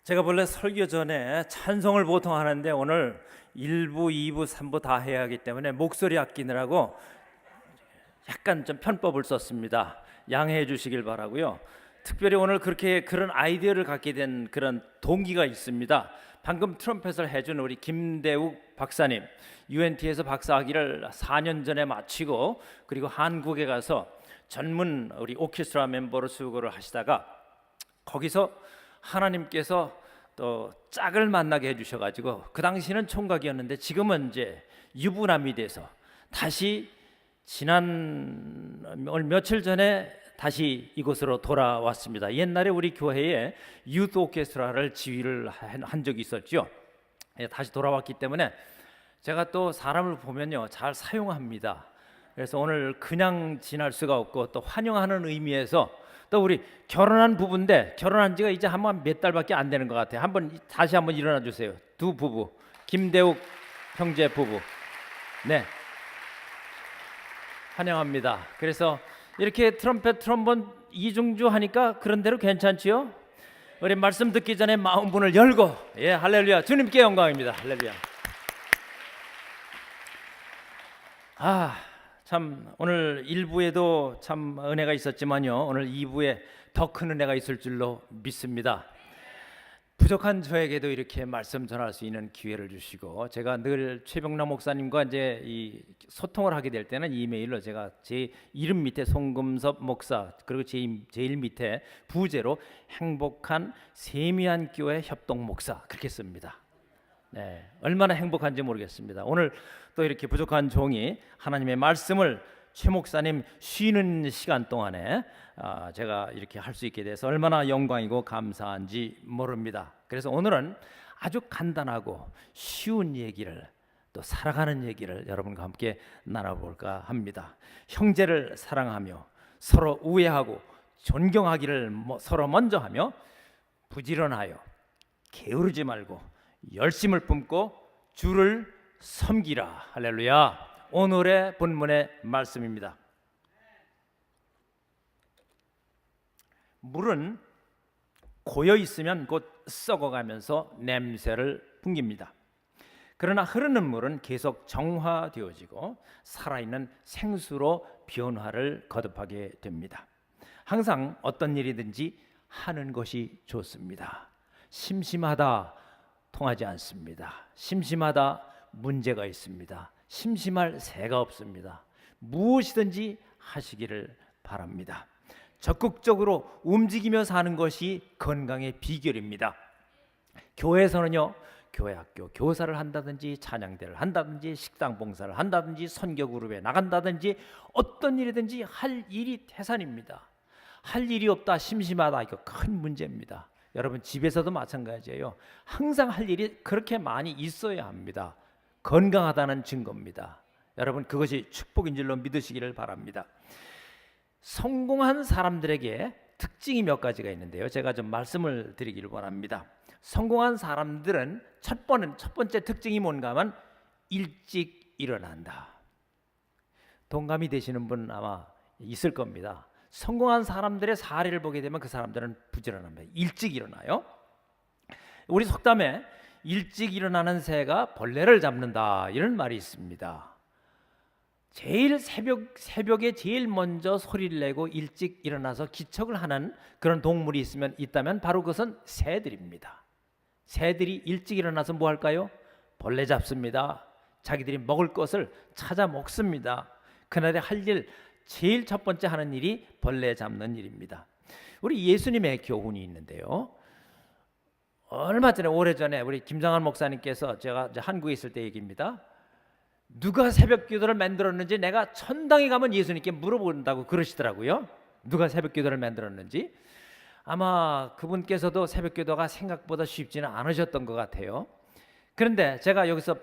제가 원래 설교 전에 찬송을 보통 하는데 오늘 1부, 2부, 3부 다 해야 하기 때문에 목소리 아끼느라고 약간 좀 편법을 썼습니다. 양해해 주시길 바라고요. 특별히 오늘 그런 아이디어를 갖게 된 그런 동기가 있습니다. 방금 트럼펫을 해준 우리 김대욱 박사님, UNT에서 박사학위를 4년 전에 마치고 그리고 한국에 가서 전문 우리 오케스트라 멤버로 수고를 하시다가 거기서 하나님께서 또 짝을 만나게 해주셔가지고 그 당시는 총각이었는데 지금은 이제 유부남이 돼서 다시 지난 며칠 전에 다시 이곳으로 돌아왔습니다. 옛날에 우리 교회에 유th 오케스트라를 지휘를 한 적이 있었죠. 다시 돌아왔기 때문에 제가 또 사람을 보면요 잘 사용합니다. 그래서 오늘 그냥 지날 수가 없고 또 환영하는 의미에서 또 우리 결혼한 부부인데 결혼한 지가 이제 한 몇 달밖에 안 되는 것 같아요. 다시 한번 일어나 주세요. 두 부부, 김대욱 형제 부부. 네, 환영합니다. 그래서 이렇게 트럼펫, 트롬본 이중주 하니까 그런 대로 괜찮지요? 우리 말씀 듣기 전에 마음문을 열고, 예, 할렐루야, 주님께 영광입니다. 할렐루야. 참 오늘 1부에도 참 은혜가 있었지만요, 오늘 2부에 더 큰 은혜가 있을 줄로 믿습니다. 부족한 저에게도 이렇게 말씀 전할 수 있는 기회를 주시고, 제가 늘 최병남 목사님과 이제 이 소통을 하게 될 때는 이메일로 제가 제 이름 밑에 송금섭 목사, 그리고 제일 밑에 부제로 행복한 세미한 교회 협동 목사 그렇게 씁니다. 네, 얼마나 행복한지 모르겠습니다. 오늘 또 이렇게 부족한 종이 하나님의 말씀을 최 목사님 쉬는 시간 동안에 제가 이렇게 할 수 있게 돼서 얼마나 영광이고 감사한지 모릅니다. 그래서 오늘은 아주 간단하고 쉬운 얘기를, 또 살아가는 얘기를 여러분과 함께 나눠볼까 합니다. 형제를 사랑하며 서로 우애하고 존경하기를 서로 먼저 하며 부지런하여 게으르지 말고 열심을 품고 주를 섬기라. 할렐루야. 오늘의 본문의 말씀입니다. 물은 고여 있으면 곧 썩어가면서 냄새를 풍깁니다. 그러나 흐르는 물은 계속 정화되어지고 살아있는 생수로 변화를 거듭하게 됩니다. 항상 어떤 일이든지 하는 것이 좋습니다. 심심하다 통하지 않습니다. 심심하다 문제가 있습니다. 심심할 새가 없습니다. 무엇이든지 하시기를 바랍니다. 적극적으로 움직이며 사는 것이 건강의 비결입니다. 교회에서는요, 교회 학교 교사를 한다든지 찬양대를 한다든지 식당 봉사를 한다든지 선교 그룹에 나간다든지 어떤 일이든지 할 일이 태산입니다. 할 일이 없다, 심심하다, 이거 큰 문제입니다. 여러분 집에서도 마찬가지예요. 항상 할 일이 그렇게 많이 있어야 합니다. 건강하다는 증거입니다. 여러분 그것이 축복인 줄로 믿으시기를 바랍니다. 성공한 사람들에게 특징이 몇 가지가 있는데요, 제가 좀 말씀을 드리기를 원합니다. 성공한 사람들은 첫 번째 특징이 뭔가 하면 일찍 일어난다. 동감이 되시는 분 아마 있을 겁니다. 성공한 사람들의 사례를 보게 되면 그 사람들은 부지런합니다. 일찍 일어나요. 우리 속담에 일찍 일어나는 새가 벌레를 잡는다, 이런 말이 있습니다. 제일 새벽에 제일 먼저 소리를 내고 일찍 일어나서 기척을 하는 그런 동물이 있다면 바로 그것은 새들입니다. 새들이 일찍 일어나서 뭐 할까요? 벌레 잡습니다. 자기들이 먹을 것을 찾아 먹습니다. 그날에 할 일, 제일 첫 번째 하는 일이 벌레 잡는 일입니다. 우리 예수님의 교훈이 있는데요, 얼마 전에, 오래전에 우리 김장한 목사님께서, 제가 이제 한국에 있을 때 얘기입니다, 누가 새벽 기도를 만들었는지 내가 천당에 가면 예수님께 물어본다고 그러시더라고요. 누가 새벽 기도를 만들었는지. 아마 그분께서도 새벽 기도가 생각보다 쉽지는 않으셨던 것 같아요. 그런데 제가 여기서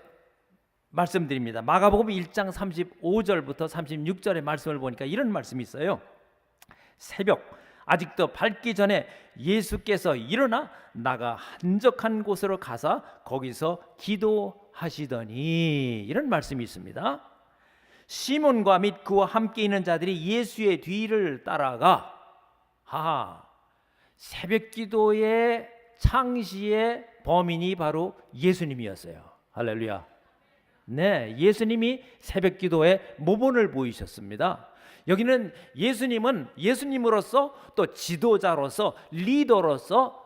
말씀드립니다. 마가복음 1장 35절부터 36절의 말씀을 보니까 이런 말씀이 있어요. 새벽 아직도 밝기 전에 예수께서 일어나 나가 한적한 곳으로 가서 거기서 기도하시더니, 이런 말씀이 있습니다. 시몬과 및 그와 함께 있는 자들이 예수의 뒤를 따라가 새벽기도의 창시의 범인이 바로 예수님이었어요. 할렐루야. 네, 예수님이 새벽기도의 모본을 보이셨습니다. 여기는 예수님은 예수님으로서 또 지도자로서 리더로서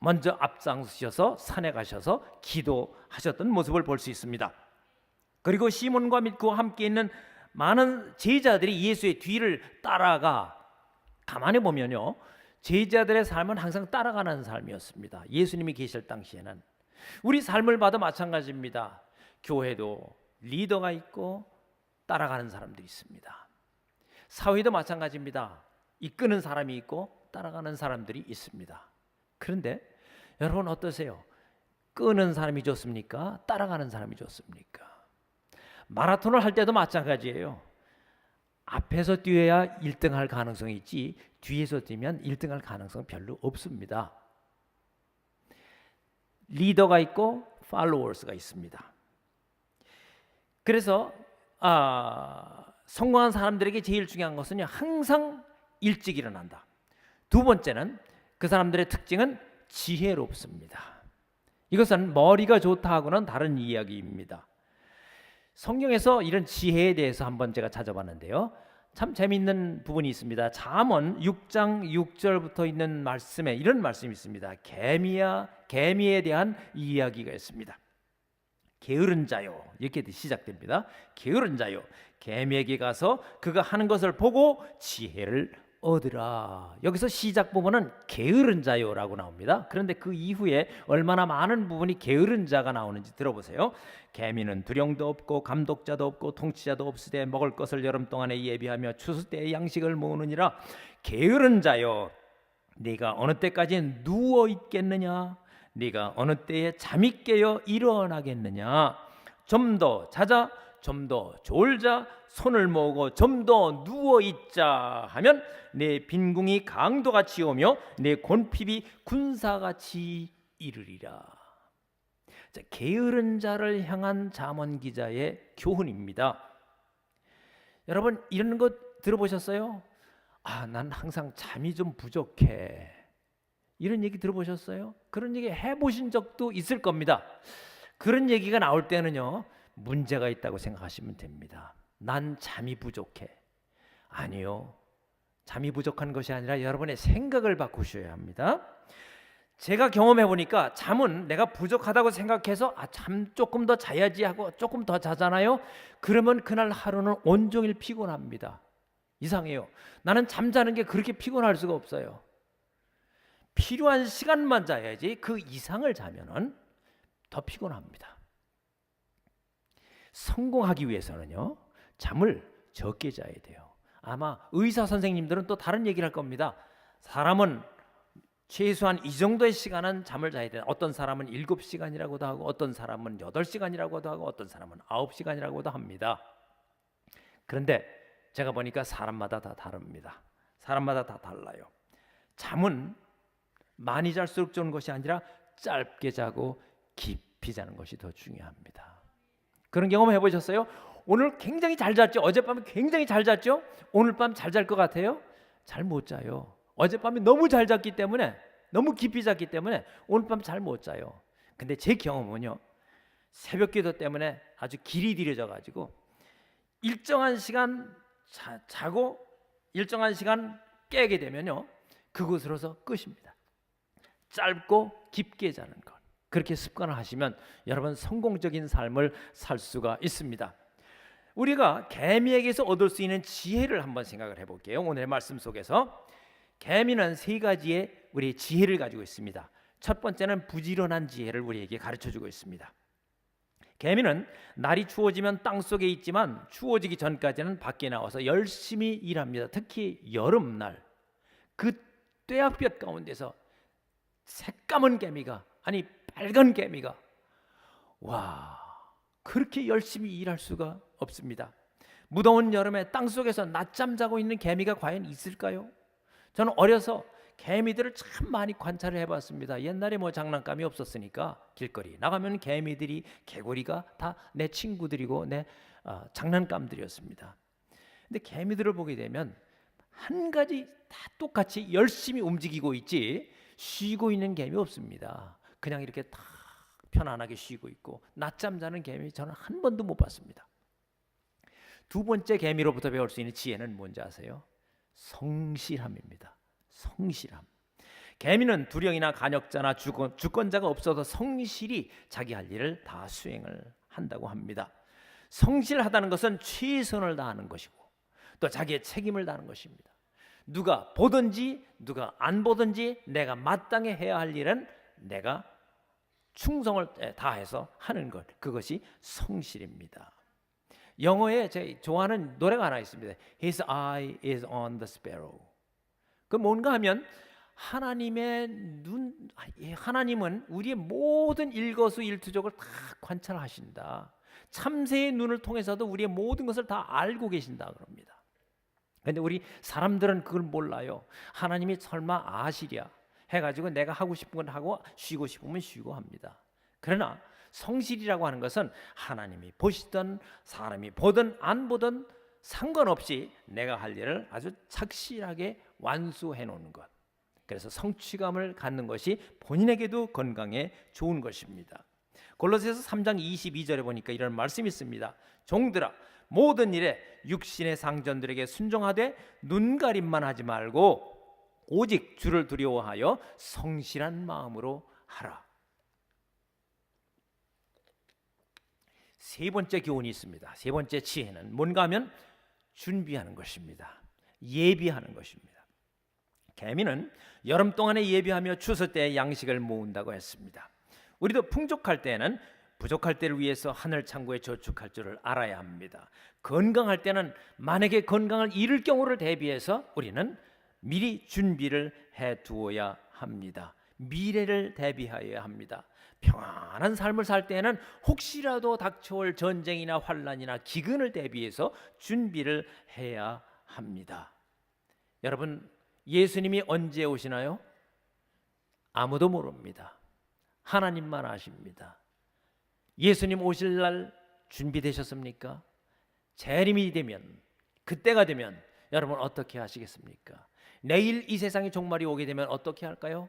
먼저 앞장서셔서 산에 가셔서 기도하셨던 모습을 볼 수 있습니다. 그리고 시몬과 및 그와 함께 있는 많은 제자들이 예수의 뒤를 따라가, 가만히 보면요, 제자들의 삶은 항상 따라가는 삶이었습니다. 예수님이 계실 당시에는. 우리 삶을 봐도 마찬가지입니다. 교회도 리더가 있고 따라가는 사람들이 있습니다. 사회도 마찬가지입니다. 이끄는 사람이 있고 따라가는 사람들이 있습니다. 그런데 여러분 어떠세요? 끄는 사람이 좋습니까? 따라가는 사람이 좋습니까? 마라톤을 할 때도 마찬가지예요. 앞에서 뛰어야 1등 할 가능성이 있지 뒤에서 뛰면 1등 할 가능성 별로 없습니다. 리더가 있고 팔로워스가 있습니다. 그래서 성공한 사람들에게 제일 중요한 것은 항상 일찍 일어난다. 두 번째는 그 사람들의 특징은 지혜롭습니다. 이것은 머리가 좋다하고는 다른 이야기입니다. 성경에서 이런 지혜에 대해서 한번 제가 찾아봤는데요, 참 재미있는 부분이 있습니다. 잠언 6장 6절부터 있는 말씀에 이런 말씀이 있습니다. 개미에 대한 이야기가 있습니다. 게으른 자요, 이렇게 시작됩니다. 게으른 자요, 개미에게 가서 그가 하는 것을 보고 지혜를 얻으라. 여기서 시작 부분은 게으른 자요라고 나옵니다. 그런데 그 이후에 얼마나 많은 부분이 게으른 자가 나오는지 들어보세요. 개미는 두령도 없고 감독자도 없고 통치자도 없으되 먹을 것을 여름 동안에 예비하며 추수 때의 양식을 모으느니라. 게으른 자요, 네가 어느 때까지 누워 있겠느냐? 네가 어느 때에 잠이 깨어 일어나겠느냐? 좀 더 자자, 좀 더 졸자, 손을 모으고 좀 더 누워 있자 하면 내 빈궁이 강도같이 오며 내 곤핍이 군사같이 이르리라. 자, 게으른 자를 향한 잠언 기자의 교훈입니다. 여러분 이런 거 들어보셨어요? 난 항상 잠이 좀 부족해. 이런 얘기 들어보셨어요? 그런 얘기 해보신 적도 있을 겁니다. 그런 얘기가 나올 때는요, 문제가 있다고 생각하시면 됩니다. 난 잠이 부족해. 아니요, 잠이 부족한 것이 아니라 여러분의 생각을 바꾸셔야 합니다. 제가 경험해 보니까 잠은 내가 부족하다고 생각해서 잠 조금 더 자야지 하고 조금 더 자잖아요. 그러면 그날 하루는 온종일 피곤합니다. 이상해요. 나는 잠자는 게 그렇게 피곤할 수가 없어요. 필요한 시간만 자야지 그 이상을 자면은 더 피곤합니다. 성공하기 위해서는요, 잠을 적게 자야 돼요. 아마 의사 선생님들은 또 다른 얘기를 할 겁니다. 사람은 최소한 이 정도의 시간은 잠을 자야 된다. 어떤 사람은 7시간이라고도 하고 어떤 사람은 8시간이라고도 하고 어떤 사람은 9시간이라고도 합니다. 그런데 제가 보니까 사람마다 다 다릅니다. 사람마다 다 달라요. 잠은 많이 잘수록 좋은 것이 아니라 짧게 자고 깊이 자는 것이 더 중요합니다. 그런 경험 해보셨어요? 오늘 굉장히 잘 잤죠? 어젯밤에 굉장히 잘 잤죠? 오늘 밤 잘 잘 것 같아요? 잘 못 자요. 어젯밤에 너무 잘 잤기 때문에, 너무 깊이 잤기 때문에 오늘 밤 잘 못 자요. 근데 제 경험은요, 새벽기도 때문에 아주 길이 들여져 가지고 일정한 시간 자고 일정한 시간 깨게 되면요, 그것으로서 끝입니다. 짧고 깊게 자는 것, 그렇게 습관을 하시면 여러분 성공적인 삶을 살 수가 있습니다. 우리가 개미에게서 얻을 수 있는 지혜를 한번 생각을 해볼게요. 오늘의 말씀 속에서 개미는 세 가지의 우리 지혜를 가지고 있습니다. 첫 번째는 부지런한 지혜를 우리에게 가르쳐주고 있습니다. 개미는 날이 추워지면 땅속에 있지만 추워지기 전까지는 밖에 나와서 열심히 일합니다. 특히 여름날 그 뙤약볕 가운데서 새까만 개미가, 아니 빨간 개미가, 와, 그렇게 열심히 일할 수가 없습니다. 무더운 여름에 땅속에서 낮잠 자고 있는 개미가 과연 있을까요? 저는 어려서 개미들을 참 많이 관찰을 해봤습니다. 옛날에 뭐 장난감이 없었으니까 길거리 나가면 개미들이, 개구리가 다 내 친구들이고 내 장난감들이었습니다. 근데 개미들을 보게 되면 한 가지 다 똑같이 열심히 움직이고 있지 쉬고 있는 개미 없습니다. 그냥 이렇게 다 편안하게 쉬고 있고 낮잠 자는 개미 저는 한 번도 못 봤습니다. 두 번째 개미로부터 배울 수 있는 지혜는 뭔지 아세요? 성실함입니다. 성실함. 개미는 두령이나 간역자나 주권자가 없어도 성실히 자기 할 일을 다 수행을 한다고 합니다. 성실하다는 것은 최선을 다하는 것이고 또 자기의 책임을 다하는 것입니다. 누가 보든지 누가 안 보든지 내가 마땅히 해야 할 일은 내가 충성을 다해서 하는 것, 그것이 성실입니다. 영어에 제가 좋아하는 노래가 하나 있습니다. His eye is on the sparrow. 그 뭔가 하면 하나님은 우리의 모든 일거수일투족을 다 관찰하신다. 참새의 눈을 통해서도 우리의 모든 것을 다 알고 계신다 그럽니다. 그런데 우리 사람들은 그걸 몰라요. 하나님이 설마 아시랴 해가지고 내가 하고 싶은 건 하고 쉬고 싶으면 쉬고 합니다. 그러나 성실이라고 하는 것은 하나님이 보시든 사람이 보든 안 보든 상관없이 내가 할 일을 아주 착실하게 완수해 놓는 것. 그래서 성취감을 갖는 것이 본인에게도 건강에 좋은 것입니다. 골로새서 3장 22절에 보니까 이런 말씀이 있습니다. 종들아 모든 일에 육신의 상전들에게 순종하되 눈가림만 하지 말고 오직 주를 두려워하여 성실한 마음으로 하라. 세 번째 교훈이 있습니다. 세 번째 지혜는 뭔가 하면 준비하는 것입니다. 예비하는 것입니다. 개미는 여름 동안에 예비하며 추수 때에 양식을 모은다고 했습니다. 우리도 풍족할 때는 부족할 때를 위해서 하늘 창고에 저축할 줄을 알아야 합니다. 건강할 때는 만약에 건강을 잃을 경우를 대비해서 우리는 미리 준비를 해 두어야 합니다. 미래를 대비하여야 합니다. 평안한 삶을 살 때에는 혹시라도 닥쳐올 전쟁이나 환란이나 기근을 대비해서 준비를 해야 합니다. 여러분, 예수님이 언제 오시나요? 아무도 모릅니다. 하나님만 아십니다. 예수님 오실 날 준비되셨습니까? 재림이 되면, 그때가 되면 여러분 어떻게 하시겠습니까? 내일 이 세상의 종말이 오게 되면 어떻게 할까요?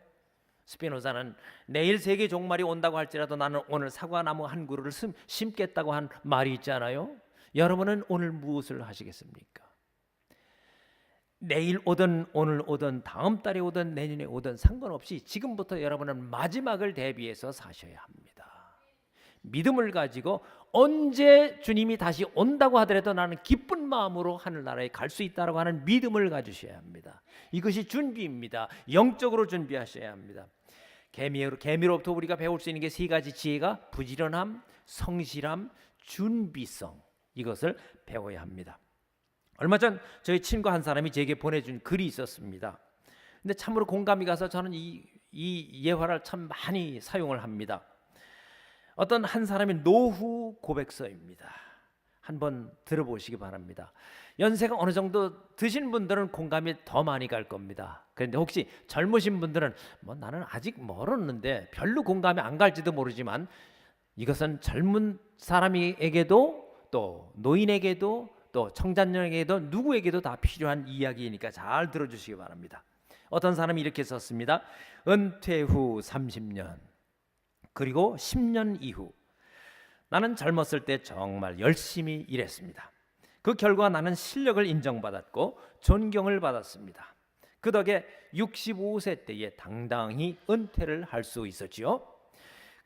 스피노자는 내일 세계 종말이 온다고 할지라도 나는 오늘 사과나무 한 그루를 심겠다고 한 말이 있잖아요. 여러분은 오늘 무엇을 하시겠습니까? 내일 오든 오늘 오든 다음 달에 오든 내년에 오든 상관없이 지금부터 여러분은 마지막을 대비해서 사셔야 합니다. 믿음을 가지고 언제 주님이 다시 온다고 하더라도 나는 기쁜 마음으로 하늘나라에 갈 수 있다고 하는 믿음을 가지셔야 합니다. 이것이 준비입니다. 영적으로 준비하셔야 합니다. 개미로부터 우리가 배울 수 있는 게 세 가지 지혜가 부지런함, 성실함, 준비성, 이것을 배워야 합니다. 얼마 전 저희 친구 한 사람이 제게 보내준 글이 있었습니다. 근데 참으로 공감이 가서 저는 이 예화를 참 많이 사용을 합니다. 어떤 한 사람의 노후 고백서입니다. 한번 들어보시기 바랍니다. 연세가 어느 정도 드신 분들은 공감이 더 많이 갈 겁니다. 그런데 혹시 젊으신 분들은 나는 아직 멀었는데 별로 공감이 안 갈지도 모르지만 이것은 젊은 사람에게도 또 노인에게도 또 청자년에게도 누구에게도 다 필요한 이야기이니까 잘 들어주시기 바랍니다. 어떤 사람이 이렇게 썼습니다. 은퇴 후 30년 그리고 10년 이후 나는 젊었을 때 정말 열심히 일했습니다. 그 결과 나는 실력을 인정받았고 존경을 받았습니다. 그 덕에 65세 때에 당당히 은퇴를 할 수 있었지요.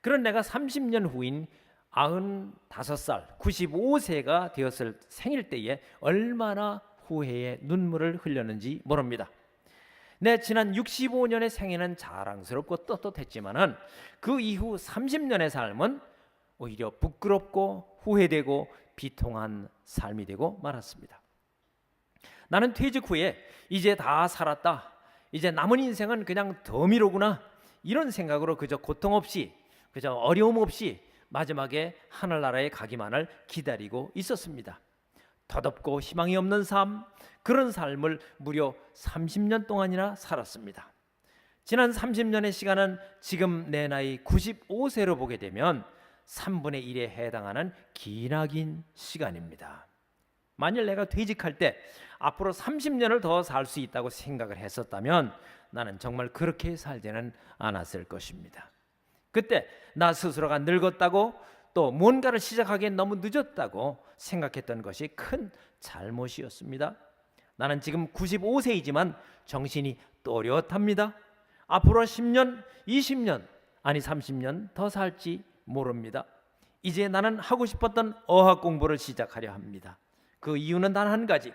그런 내가 30년 후인 95살, 95세가 되었을 생일 때에 얼마나 후회의 눈물을 흘렸는지 모릅니다. 내 지난 65년의 생애는 자랑스럽고 떳떳했지만은 그 이후 30년의 삶은 오히려 부끄럽고 후회되고 비통한 삶이 되고 말았습니다. 나는 퇴직 후에 이제 다 살았다. 이제 남은 인생은 그냥 덤이로구나. 이런 생각으로 그저 고통 없이, 그저 어려움 없이 마지막에 하늘나라에 가기만을 기다리고 있었습니다. 덧없고 희망이 없는 삶, 그런 삶을 무려 30년 동안이나 살았습니다. 지난 30년의 시간은 지금 내 나이 95세로 보게 되면 3분의 1에 해당하는 기나긴 시간입니다. 만일 내가 퇴직할 때 앞으로 30년을 더 살 수 있다고 생각을 했었다면 나는 정말 그렇게 살지는 않았을 것입니다. 그때 나 스스로가 늙었다고 또 뭔가를 시작하기엔 너무 늦었다고 생각했던 것이 큰 잘못이었습니다. 나는 지금 95세이지만 정신이 또렷합니다. 앞으로 10년, 20년, 아니 30년 더 살지 모릅니다. 이제 나는 하고 싶었던 어학 공부를 시작하려 합니다. 그 이유는 단 한 가지.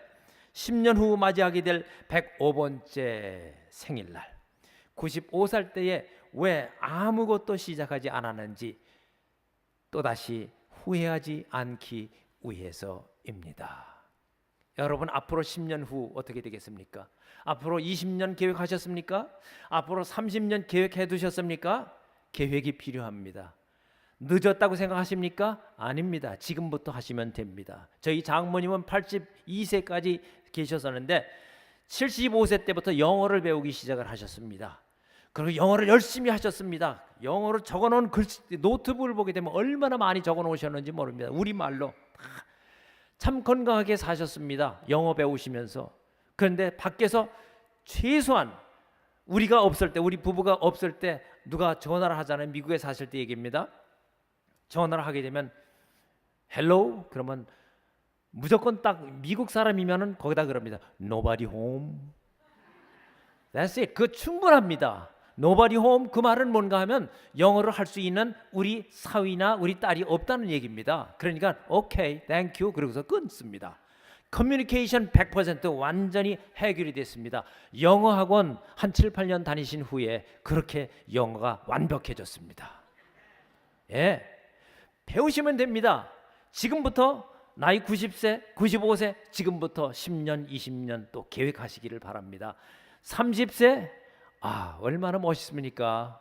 10년 후 맞이하게 될 105번째 생일날, 95살 때에 왜 아무것도 시작하지 않았는지 또다시 후회하지 않기 위해서입니다. 여러분, 앞으로 10년 후 어떻게 되겠습니까? 앞으로 20년 계획하셨습니까? 앞으로 30년 계획해 두셨습니까? 계획이 필요합니다. 늦었다고 생각하십니까? 아닙니다. 지금부터 하시면 됩니다. 저희 장모님은 82세까지 계셨었는데 75세 때부터 영어를 배우기 시작을 하셨습니다. 그리고 영어를 열심히 하셨습니다. 영어로 적어놓은 글씨, 노트북을 보게 되면 얼마나 많이 적어놓으셨는지 모릅니다. 우리말로 참 건강하게 사셨습니다. 영어 배우시면서. 그런데 밖에서 최소한 우리가 없을 때, 우리 부부가 없을 때 누가 전화를 하잖아요. 미국에 사실 때 얘기입니다. 전화를 하게 되면 hello 그러면 무조건 딱 미국 사람이면은 거기다 그럽니다. Nobody home. That's it. 그 충분합니다. Nobody home 그 말은 뭔가 하면 영어를 할 수 있는 우리 사위나 우리 딸이 없다는 얘기입니다. 그러니까 okay, thank you 그러고서 끊습니다. 커뮤니케이션 100% 완전히 해결이 됐습니다. 영어 학원 한 7, 8년 다니신 후에 그렇게 영어가 완벽해졌습니다. 예. 배우시면 됩니다. 지금부터 나이 90세, 95세 지금부터 10년, 20년 또 계획하시기를 바랍니다. 30세 얼마나 멋있습니까?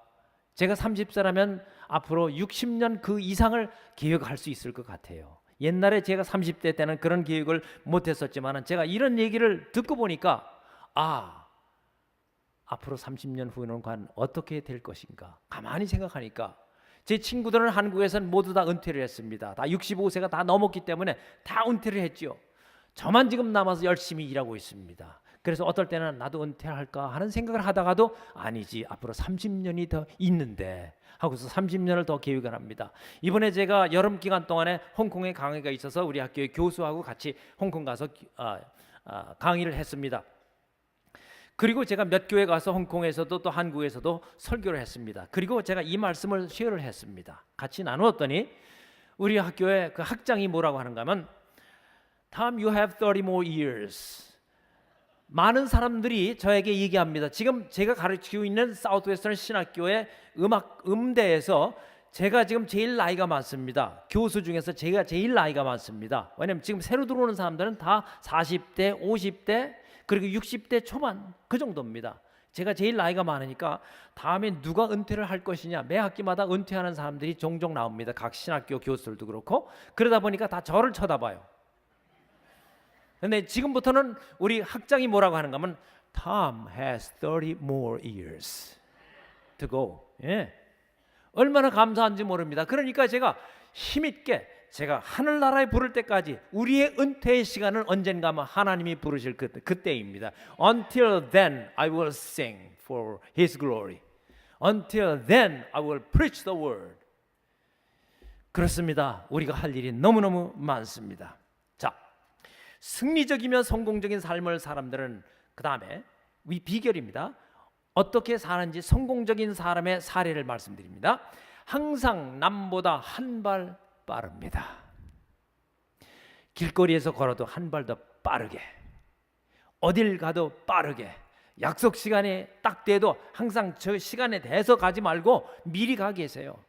제가 30세라면 앞으로 60년 그 이상을 계획할 수 있을 것 같아요. 옛날에 제가 30대 때는 그런 계획을 못했었지만 제가 이런 얘기를 듣고 보니까 앞으로 30년 후에는 과연 어떻게 될 것인가 가만히 생각하니까 제 친구들은 한국에서는 모두 다 은퇴를 했습니다. 다 65세가 다 넘었기 때문에 다 은퇴를 했죠. 저만 지금 남아서 열심히 일하고 있습니다. 그래서 어떨 때는 나도 은퇴할까 하는 생각을 하다가도 아니지 앞으로 30년이 더 있는데 하고서 30년을 더 계획을 합니다. 이번에 제가 여름 기간 동안에 홍콩에 강의가 있어서 우리 학교의 교수하고 같이 홍콩 가서 강의를 했습니다. 그리고 제가 몇 교회 가서 홍콩에서도 또 한국에서도 설교를 했습니다. 그리고 제가 이 말씀을 쉐어를 했습니다. 같이 나누었더니 우리 학교의 그 학장이 뭐라고 하는가 하면 Tom, you have 30 more years. 많은 사람들이 저에게 얘기합니다. 지금 제가 가르치고 있는 사우스웨스턴 신학교의 음대에서 제가 지금 제일 나이가 많습니다. 교수 중에서 제가 제일 나이가 많습니다. 왜냐하면 지금 새로 들어오는 사람들은 다 40대, 50대 그리고 60대 초반 그 정도입니다. 제가 제일 나이가 많으니까 다음에 누가 은퇴를 할 것이냐 매 학기마다 은퇴하는 사람들이 종종 나옵니다. 각 신학교 교수들도 그렇고 그러다 보니까 다 저를 쳐다봐요. 근데 지금부터는 우리 학장이 뭐라고 하는가 하면 Tom has 30 more years to go. 예. 얼마나 감사한지 모릅니다. 그러니까 제가 힘있게 제가 하늘나라에 부를 때까지 우리의 은퇴의 시간은 언젠가 하나님이 부르실 그때입니다. Until then I will sing for His glory. Until then I will preach the word. 그렇습니다. 우리가 할 일이 너무너무 많습니다. 자, 승리적이며 성공적인 삶을 사람들은 그 다음에 이 비결입니다. 어떻게 사는지 성공적인 사람의 사례를 말씀드립니다. 항상 남보다 한 발 빠릅니다. 길거리에서 걸어도 한 발 더 빠르게, 어딜 가도 빠르게, 약속 시간에 딱 돼도 항상 저 시간에 대해서 가지 말고 미리 가 계세요.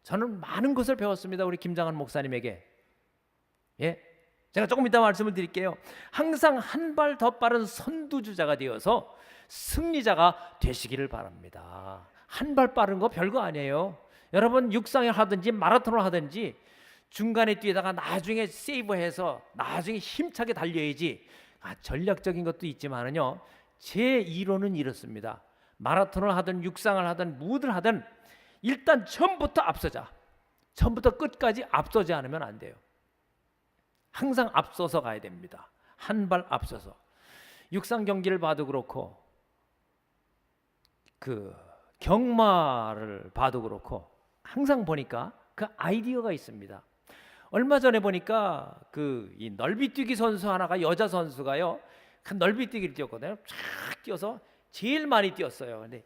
저는 많은 것을 배웠습니다. 우리 김장한 목사님에게. 예, 제가 조금 이따 말씀을 드릴게요. 항상 한 발 더 빠른 선두주자가 되어서 승리자가 되시기를 바랍니다. 한 발 빠른 거 별거 아니에요. 여러분 육상을 하든지 마라톤을 하든지 중간에 뛰다가 나중에 세이브해서 나중에 힘차게 달려야지. 전략적인 것도 있지만은요, 제 이론은 이렇습니다. 마라톤을 하든 육상을 하든 무엇을 하든 일단 처음부터 앞서자. 처음부터 끝까지 앞서지 않으면 안 돼요. 항상 앞서서 가야 됩니다. 한 발 앞서서. 육상 경기를 봐도 그렇고 그 경마를 봐도 그렇고 항상 보니까 그 아이디어가 있습니다. 얼마 전에 보니까 이 넓이뛰기 선수 하나가, 여자 선수가요, 그 넓이뛰기를 뛰었거든요. 쫙 뛰어서 제일 많이 뛰었어요. 근데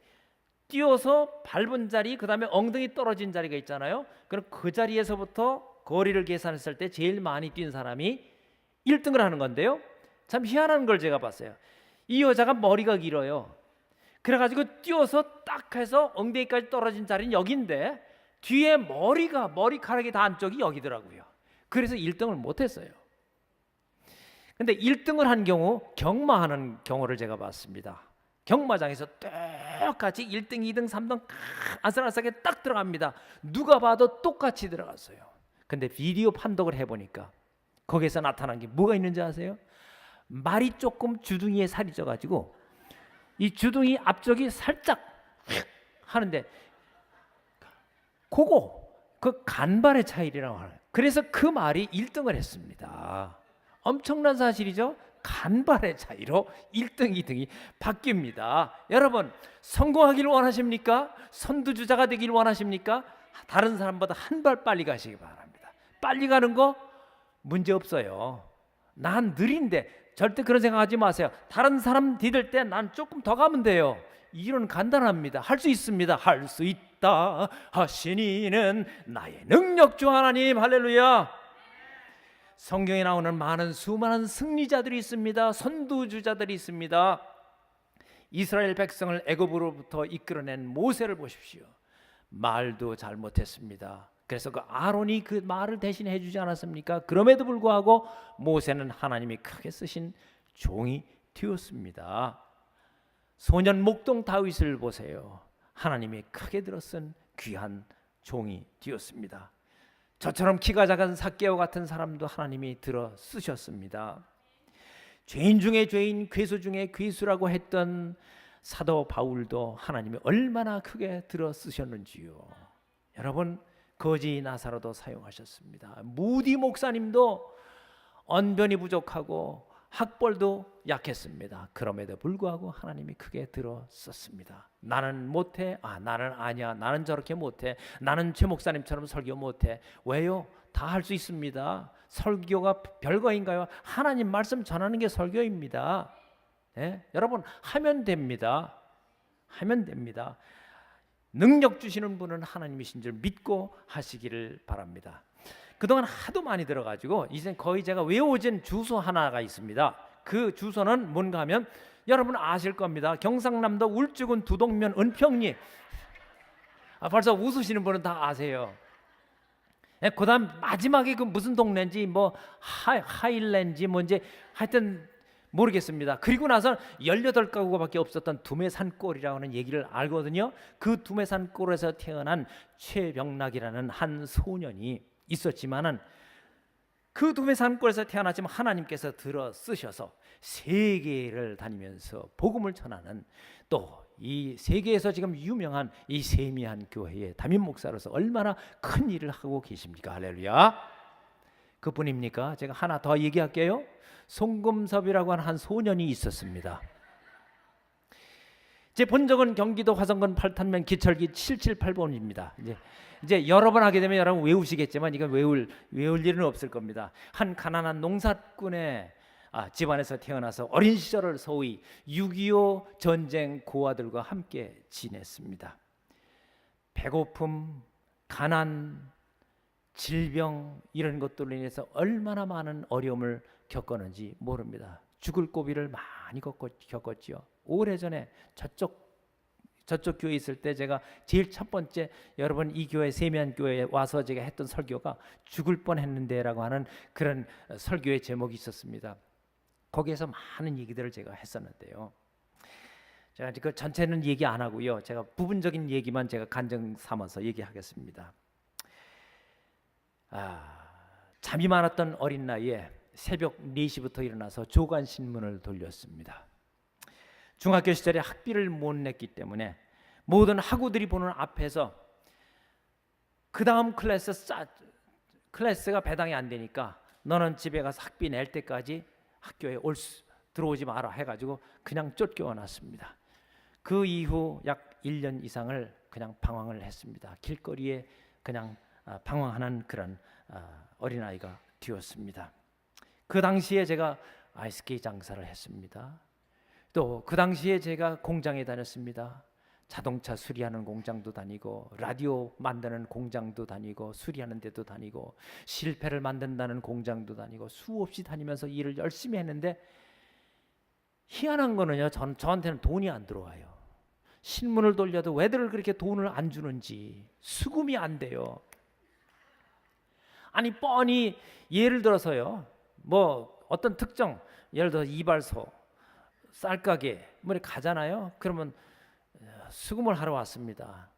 뛰어서 밟은 자리, 그 다음에 엉덩이 떨어진 자리가 있잖아요. 그럼 그 자리에서부터 거리를 계산했을 때 제일 많이 뛴 사람이 1등을 하는 건데요. 참 희한한 걸 제가 봤어요. 이 여자가 머리가 길어요. 그래가지고 뛰어서 딱 해서 엉덩이까지 떨어진 자리는 여기인데 뒤에 머리카락이 다 안쪽이 여기더라고요. 그래서 1등을 못했어요. 근데 1등을 한 경우, 경마하는 경우를 제가 봤습니다. 경마장에서 똑같이 1등, 2등, 3등 아슬아슬하게 딱 들어갑니다. 누가 봐도 똑같이 들어갔어요. 근데 비디오 판독을 해보니까 거기에서 나타난 게 뭐가 있는지 아세요? 말이 조금 주둥이에 살이 쪄가지고 이 주둥이 앞쪽이 살짝 하는데 그 간발의 차이라고 하는, 그래서 그 말이 1등을 했습니다. 엄청난 사실이죠. 간발의 차이로 1등, 2등이 바뀝니다. 여러분, 성공하기를 원하십니까? 선두주자가 되길 원하십니까? 다른 사람보다 한 발 빨리 가시기 바랍니다. 빨리 가는 거 문제 없어요. 난 느린데 절대 그런 생각하지 마세요. 다른 사람 디딜 때 난 조금 더 가면 돼요. 이론 간단합니다. 할 수 있습니다. 할 수 있다 하시니는 나의 능력주 하나님. 할렐루야. 성경에 나오는 수많은 승리자들이 있습니다. 선두주자들이 있습니다. 이스라엘 백성을 애굽으로부터 이끌어낸 모세를 보십시오. 말도 잘 못했습니다. 그래서 그 아론이 그 말을 대신해 주지 않았습니까? 그럼에도 불구하고 모세는 하나님이 크게 쓰신 종이 되었습니다. 소년 목동 다윗을 보세요. 하나님이 크게 들어쓴 귀한 종이 되었습니다. 저처럼 키가 작은 삭개오 같은 사람도 하나님이 들어 쓰셨습니다. 죄인 중에 죄인, 괴수 중에 괴수라고 했던 사도 바울도 하나님이 얼마나 크게 들어 쓰셨는지요. 여러분, 거지 나사로도 사용하셨습니다. 무디 목사님도 언변이 부족하고 학벌도 약했습니다. 그럼에도 불구하고 하나님이 크게 들어 썼습니다. 나는 못해. 나는 아니야. 나는 저렇게 못해. 나는 최 목사님처럼 설교 못해. 왜요? 다 할 수 있습니다. 설교가 별거인가요? 하나님 말씀 전하는 게 설교입니다. 네? 여러분, 하면 됩니다. 하면 됩니다. 능력 주시는 분은 하나님이신 줄 믿고 하시기를 바랍니다. 그동안 하도 많이 들어가지고 이제 거의 제가 외워진 주소 하나가 있습니다. 그 주소는 뭔가 하면 여러분 아실 겁니다. 경상남도 울주군 두동면 은평리. 벌써 웃으시는 분은 다 아세요. 그 다음 마지막에 그 무슨 동네인지 뭐 하일랜지 뭔지 하여튼 모르겠습니다. 그리고 나서 18가구밖에 없었던 두메산골이라고 하는 얘기를 알거든요. 그 두메산골에서 태어난 최병락이라는 한 소년이 있었지만은 그 두메산골에서 태어났지만 하나님께서 들어 쓰셔서 세계를 다니면서 복음을 전하는, 또 이 세계에서 지금 유명한 이 세미한 교회의 담임 목사로서 얼마나 큰 일을 하고 계십니까? 할렐루야. 그뿐입니까? 제가 하나 더 얘기할게요. 송금섭이라고 하는 한 소년이 있었습니다. 제 본적은 경기도 화성군 8탄면 기철기 778번입니다. 이제 여러 번 하게 되면 여러분 외우시겠지만 이건 외울 일은 없을 겁니다. 한 가난한 농사꾼의 집안에서 태어나서 어린 시절을 소위 6.25 전쟁 고아들과 함께 지냈습니다. 배고픔, 가난, 질병 이런 것들로 인해서 얼마나 많은 어려움을 겪었는지 모릅니다. 죽을 고비를 많이 겪었지요. 오래전에 저쪽 교회 있을 때 제가 제일 첫 번째 여러분 이 교회 세미한 교회에 와서 제가 했던 설교가 죽을 뻔했는데라고 하는 그런 설교의 제목이 있었습니다. 거기에서 많은 얘기들을 제가 했었는데요. 제가 그 전체는 얘기 안 하고요. 제가 부분적인 얘기만 제가 간증 삼아서 얘기하겠습니다. 잠이 많았던 어린 나이에 새벽 4시부터 일어나서 조간 신문을 돌렸습니다. 중학교 시절에 학비를 못 냈기 때문에 모든 학우들이 보는 앞에서 그 다음 클래스가 배당이 안 되니까 너는 집에 가서 학비 낼 때까지 학교에 들어오지 마라 해가지고 그냥 쫓겨났습니다. 그 이후 약 1년 이상을 그냥 방황을 했습니다. 길거리에 그냥 방황하는 그런 어린아이가 되었습니다. 그 당시에 제가 아이스케이트 장사를 했습니다. 또 그 당시에 제가 공장에 다녔습니다. 자동차 수리하는 공장도 다니고 라디오 만드는 공장도 다니고 수리하는 데도 다니고 실패를 만든다는 공장도 다니고 수없이 다니면서 일을 열심히 했는데 희한한 거는요, 저한테는 돈이 안 들어와요. 신문을 돌려도 왜들 그렇게 돈을 안 주는지 수긍이 안 돼요. 아니 뻔히 예를 들어서요, 뭐 어떤 특정, 예를 들어 이발소, 쌀가게 뭐 이렇게 가잖아요. 그러면 수금을 하러 왔습니다.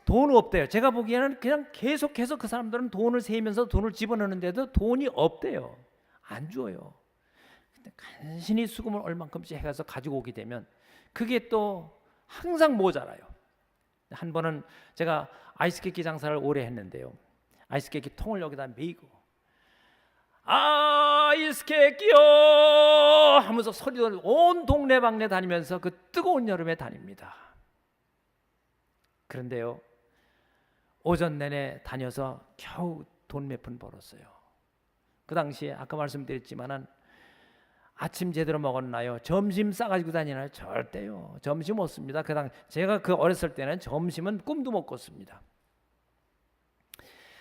돈 없대요. 제가 보기에는 그냥 계속해서 그 사람들은 돈을 세면서 돈을 집어넣는데도 돈이 없대요. 안 줘요. 근데 간신히 수금을 얼만큼씩 해가서 가지고 오게 되면 그게 또 항상 모자라요. 한 번은 제가 아이스케이크 장사를 오래 했는데요, 아이스케이크 통을 여기다 메이고 아이스케이크요 하면서 소리도 온 동네방네 다니면서 그 뜨거운 여름에 다닙니다. 그런데요, 오전 내내 다녀서 겨우 돈 몇 푼 벌었어요. 그 당시에 아까 말씀드렸지만은 아침 제대로 먹었나요? 점심 싸가지고 다니나요? 절대요. 점심 없습니다. 제가 그 어렸을 때는 점심은 꿈도 못 꿨습니다.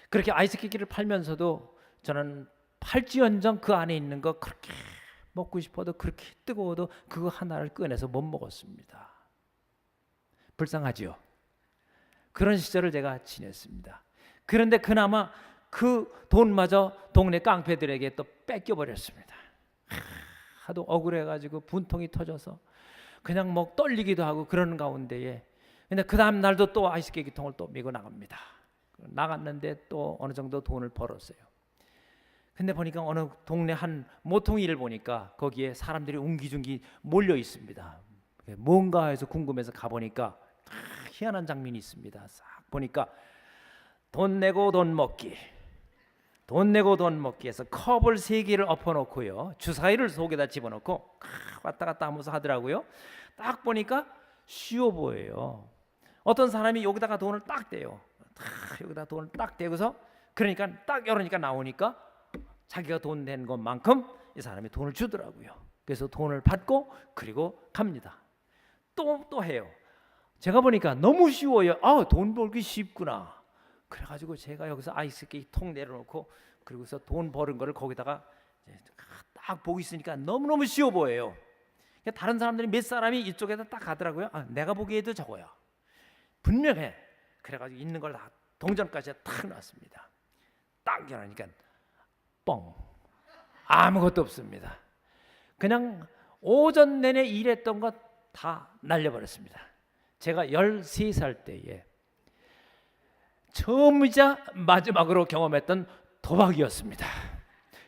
그렇게 아이스케이크를 팔면서도 저는 팔지언정 그 안에 있는 거 그렇게 먹고 싶어도 그렇게 뜨거워도 그거 하나를 꺼내서 못 먹었습니다. 불쌍하지요. 그런 시절을 제가 지냈습니다. 그런데 그나마 그 돈마저 동네 깡패들에게 또 뺏겨버렸습니다. 하도 억울해가지고 분통이 터져서 그냥 뭐 떨리기도 하고 그러는 가운데에, 근데 그 다음 날도 또 아이스케이크 통을 또 메고 나갑니다. 나갔는데 또 어느 정도 돈을 벌었어요. 근데 보니까 어느 동네 한 모퉁이를 보니까 거기에 사람들이 웅기중기 몰려 있습니다. 뭔가 해서 궁금해서 가보니까 희한한 장면이 있습니다. 싹 보니까 돈 내고 돈 먹기, 돈 내고 돈 먹기 해서 컵을 3개를 엎어놓고요, 주사위를 속에다 집어넣고 왔다 갔다 하면서 하더라고요. 딱 보니까 쉬워 보여요. 어떤 사람이 여기다가 돈을 딱 대요. 여기다 돈을 딱 대고서 그러니까 딱 열으니까 나오니까 자기가 돈 낸 것만큼 이 사람이 돈을 주더라고요. 그래서 돈을 받고 그리고 갑니다. 또 해요. 제가 보니까 너무 쉬워요. 돈 벌기 쉽구나. 그래가지고 제가 여기서 아이스케이크 통 내려놓고 그리고서 돈 버는 거를 거기다가 딱 보고 있으니까 너무너무 쉬워 보여요. 다른 사람들이 몇 사람이 이쪽에다 딱 가더라고요. 내가 보기에도 저거야. 분명해. 그래가지고 있는 걸 다 동전까지 탁 놨습니다. 딱 열으니까 뻥, 아무것도 없습니다. 그냥 오전 내내 일했던 것 다 날려버렸습니다. 제가 13살 때에 처음이자 마지막으로 경험했던 도박이었습니다.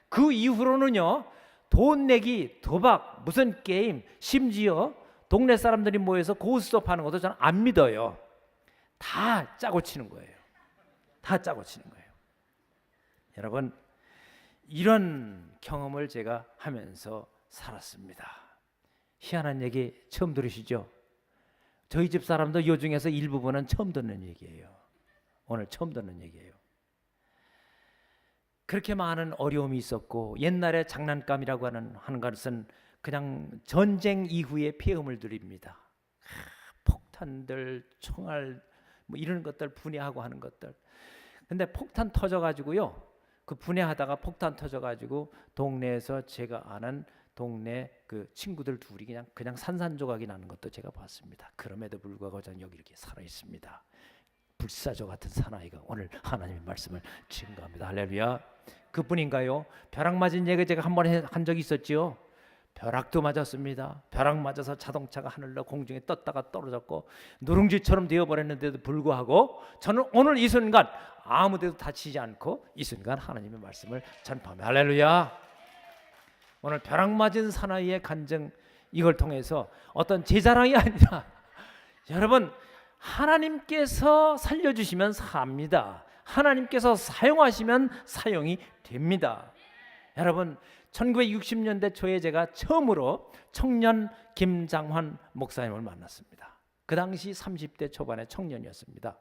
그 이후로는요, 돈 내기, 도박, 무슨 게임, 심지어 동네 사람들이 모여서 고스톱 하는 것도 저는 안 믿어요. 다 짜고 치는 거예요. 다 짜고 치는 거예요. 여러분, 이런 경험을 제가 하면서 살았습니다. 희한한 얘기 처음 들으시죠? 저희 집 사람도 이 중에서 일부분은 처음 듣는 얘기예요. 오늘 처음 듣는 얘기예요. 그렇게 많은 어려움이 있었고, 옛날에 장난감이라고 하는 것은 그냥 전쟁 이후의 폐허물 들입니다. 폭탄들, 총알 뭐 이런 것들 분해하고 하는 것들. 근데 폭탄 터져가지고요, 그 분해하다가 폭탄 터져가지고 동네에서 제가 아는 동네 그 친구들 둘이 그냥 산산조각이 나는 것도 제가 봤습니다. 그럼에도 불구하고 저는 여기 이렇게 살아 있습니다. 불사조 같은 사나이가 오늘 하나님의 말씀을 증거합니다. 할렐루야. 그뿐인가요? 벼락 맞은 얘기 제가 한 번 한 적이 있었지요. 벼락도 맞았습니다. 벼락 맞아서 자동차가 하늘로 공중에 떴다가 떨어졌고 누룽지처럼 되어버렸는데도 불구하고 저는 오늘 이 순간 아무데도 다치지 않고 이 순간 하나님의 말씀을 전파합니다. 할렐루야. 오늘 벼락 맞은 사나이의 간증, 이걸 통해서 어떤 제 자랑이 아니라 여러분, 하나님께서 살려주시면 삽니다. 하나님께서 사용하시면 사용이 됩니다. 여러분, 1960년대 초에 제가 처음으로 청년 김장환 목사님을 만났습니다. 그 당시 30대 초반의 청년이었습니다.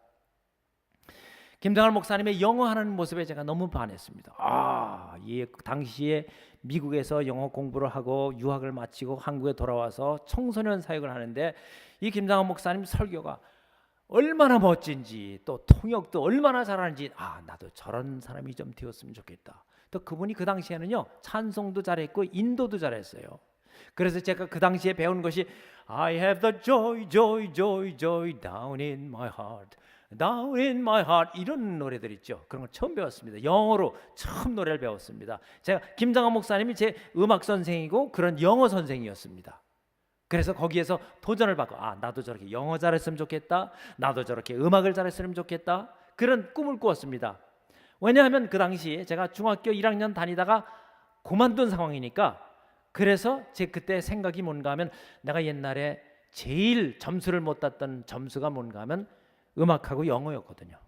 김장환 목사님의 영어하는 모습에 제가 너무 반했습니다. 당시에 미국에서 영어 공부를 하고 유학을 마치고 한국에 돌아와서 청소년 사역을 하는데 이 김장환 목사님 설교가 얼마나 멋진지, 또 통역도 얼마나 잘하는지, 나도 저런 사람이 좀 되었으면 좋겠다. 또 그분이 그 당시에는요, 찬송도 잘했고 인도도 잘했어요. 그래서 제가 그 당시에 배운 것이 I have the joy, joy, joy, joy down in my heart, down in my heart, 이런 노래들 있죠. 그런 걸 처음 배웠습니다. 영어로 처음 노래를 배웠습니다. 제가 김장환 목사님이 제 음악 선생이고 그런 영어 선생이었습니다. 그래서 거기에서 도전을 받고 나도 저렇게 영어 잘했으면 좋겠다, 나도 저렇게 음악을 잘했으면 좋겠다, 그런 꿈을 꾸었습니다. 왜냐하면 그 당시에 제가 중학교 1학년 다니다가 그만둔 상황이니까. 그래서 제 그때 생각이 뭔가 하면 내가 옛날에 제일 점수를 못 땄던 점수가 뭔가 하면 음악하고 영어였거든요.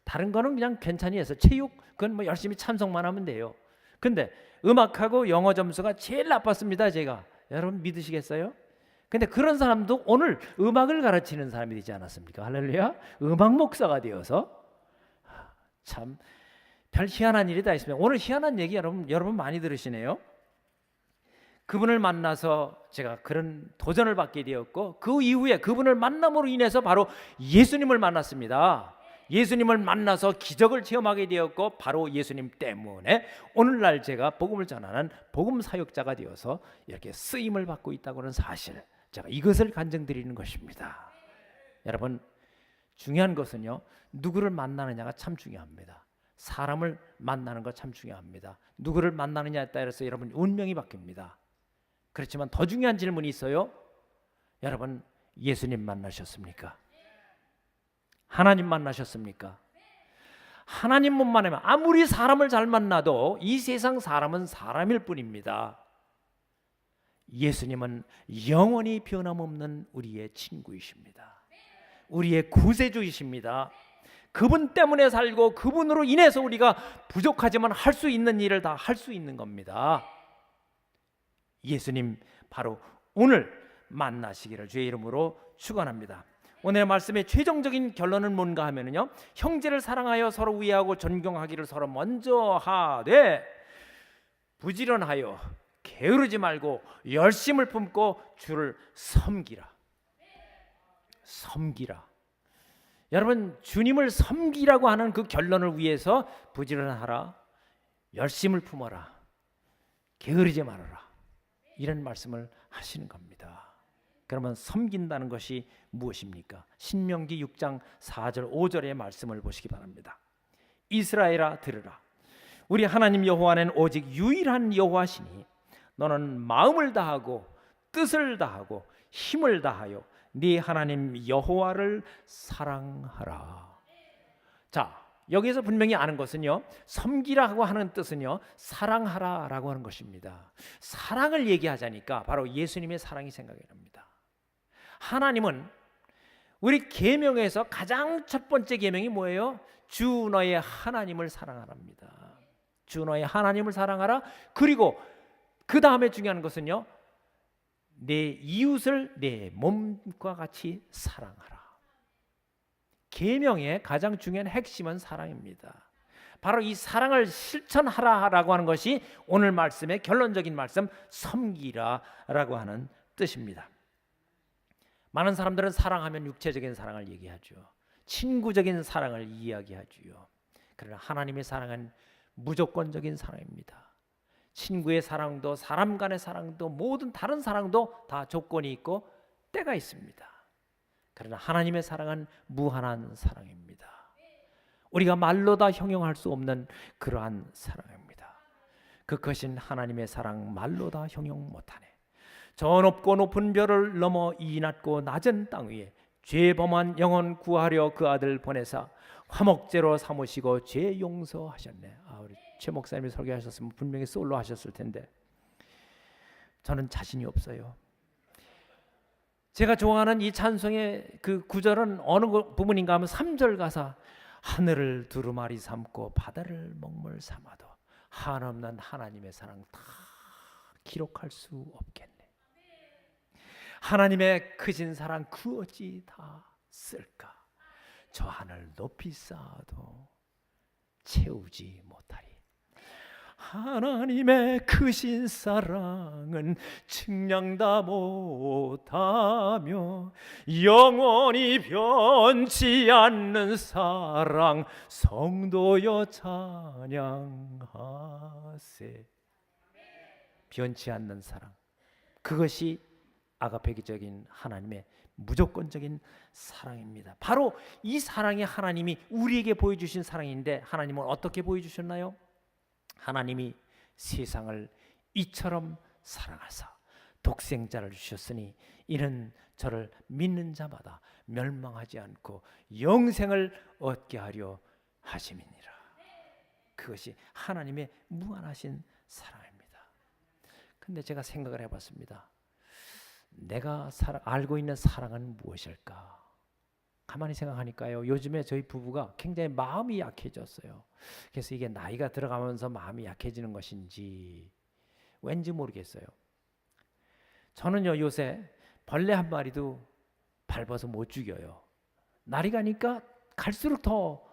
다른 거는 그냥 괜찮이 해서 체육 그건 뭐 열심히 참석만 하면 돼요. 근데 음악하고 영어 점수가 제일 나빴습니다. 제가. 여러분 믿으시겠어요? 근데 그런 사람도 오늘 음악을 가르치는 사람이 되지 않았습니까? 할렐루야. 음악 목사가 되어서 참 별 희한한 일이 다 있습니다. 오늘 희한한 얘기 여러분 많이 들으시네요. 그분을 만나서 제가 그런 도전을 받게 되었고, 그 이후에 그분을 만남으로 인해서 바로 예수님을 만났습니다. 예수님을 만나서 기적을 체험하게 되었고, 바로 예수님 때문에 오늘날 제가 복음을 전하는 복음 사역자가 되어서 이렇게 쓰임을 받고 있다고 하는 사실, 제가 이것을 간증드리는 것입니다. 여러분, 중요한 것은요, 누구를 만나느냐가 참 중요합니다. 사람을 만나는 거 참 중요합니다. 누구를 만나느냐에 따라서 여러분 운명이 바뀝니다. 그렇지만 더 중요한 질문이 있어요. 여러분, 예수님 만나셨습니까? 하나님 만나셨습니까? 하나님 못 만나면 아무리 사람을 잘 만나도 이 세상 사람은 사람일 뿐입니다. 예수님은 영원히 변함없는 우리의 친구이십니다. 우리의 구세주이십니다. 그분 때문에 살고 그분으로 인해서 우리가 부족하지만 할 수 있는 일을 다 할 수 있는 겁니다. 예수님 바로 오늘 만나시기를 주의 이름으로 축원합니다. 오늘의 말씀의 최종적인 결론은 뭔가 하면요, 형제를 사랑하여 서로 위하고 존경하기를 서로 먼저 하되 부지런하여 게으르지 말고 열심을 품고 주를 섬기라. 섬기라. 여러분, 주님을 섬기라고 하는 그 결론을 위해서 부지런하라, 열심을 품어라, 게으르지 말아라, 이런 말씀을 하시는 겁니다. 그러면 섬긴다는 것이 무엇입니까? 신명기 6장 4절 5절의 말씀을 보시기 바랍니다. 이스라엘아 들으라. 우리 하나님 여호와는 오직 유일한 여호와시니 너는 마음을 다하고 뜻을 다하고 힘을 다하여 네 하나님 여호와를 사랑하라. 자, 여기에서 분명히 아는 것은요, 섬기라고 하는 뜻은요, 사랑하라라고 하는 것입니다. 사랑을 얘기하자니까 바로 예수님의 사랑이 생각이 납니다. 하나님은 우리 계명에서 가장 첫 번째 계명이 뭐예요? 주 너의 하나님을 사랑하랍니다. 주 너의 하나님을 사랑하라. 그리고 그 다음에 중요한 것은요, 내 이웃을 내 몸과 같이 사랑하라. 계명의 가장 중요한 핵심은 사랑입니다. 바로 이 사랑을 실천하라라고 하는 것이 오늘 말씀의 결론적인 말씀, 섬기라라고 하는 뜻입니다. 많은 사람들은 사랑하면 육체적인 사랑을 얘기하죠. 친구적인 사랑을 이야기하죠. 그러나 하나님의 사랑은 무조건적인 사랑입니다. 친구의 사랑도 사람 간의 사랑도 모든 다른 사랑도 다 조건이 있고 때가 있습니다. 그러나 하나님의 사랑은 무한한 사랑입니다. 우리가 말로 다 형용할 수 없는 그러한 사랑입니다. 그 크신 하나님의 사랑 말로 다 형용 못하네. 저 높고 높은 별을 넘어 이 낮고 낮은 땅 위에 죄 범한 영혼 구하려 그 아들 보내사 화목제로 삼으시고 죄 용서하셨네. 우리 최 목사님이 설교하셨으면 분명히 솔로 하셨을 텐데 저는 자신이 없어요. 제가 좋아하는 이 찬송의 그 구절은 어느 부분인가 하면 3절 가사, 하늘을 두루마리 삼고 바다를 먹물 삼아도 한없는 하나님의 사랑 다 기록할 수 없겠네. 하나님의 크신 사랑 그 어찌 다 쓸까? 저 하늘 높이 쌓아도 채우지 못하리. 하나님의 크신 사랑은 측량다 못하며 영원히 변치 않는 사랑 성도여 찬양하세. 변치 않는 사랑, 그것이 아가페기적인 하나님의 무조건적인 사랑입니다. 바로 이 사랑이 하나님이 우리에게 보여주신 사랑인데, 하나님은 어떻게 보여주셨나요? 하나님이 세상을 이처럼 사랑하사 독생자를 주셨으니 이는 저를 믿는 자마다 멸망하지 않고 영생을 얻게 하려 하심이니라. 그것이 하나님의 무한하신 사랑입니다. 근데 제가 생각을 해봤습니다. 내가 알고 있는 사랑은 무엇일까? 가만히 생각하니까요, 요즘에 저희 부부가 굉장히 마음이 약해졌어요. 그래서 이게 나이가 들어가면서 마음이 약해지는 것인지 왠지 모르겠어요. 저는요, 요새 벌레 한 마리도 밟아서 못 죽여요. 날이 가니까 갈수록 더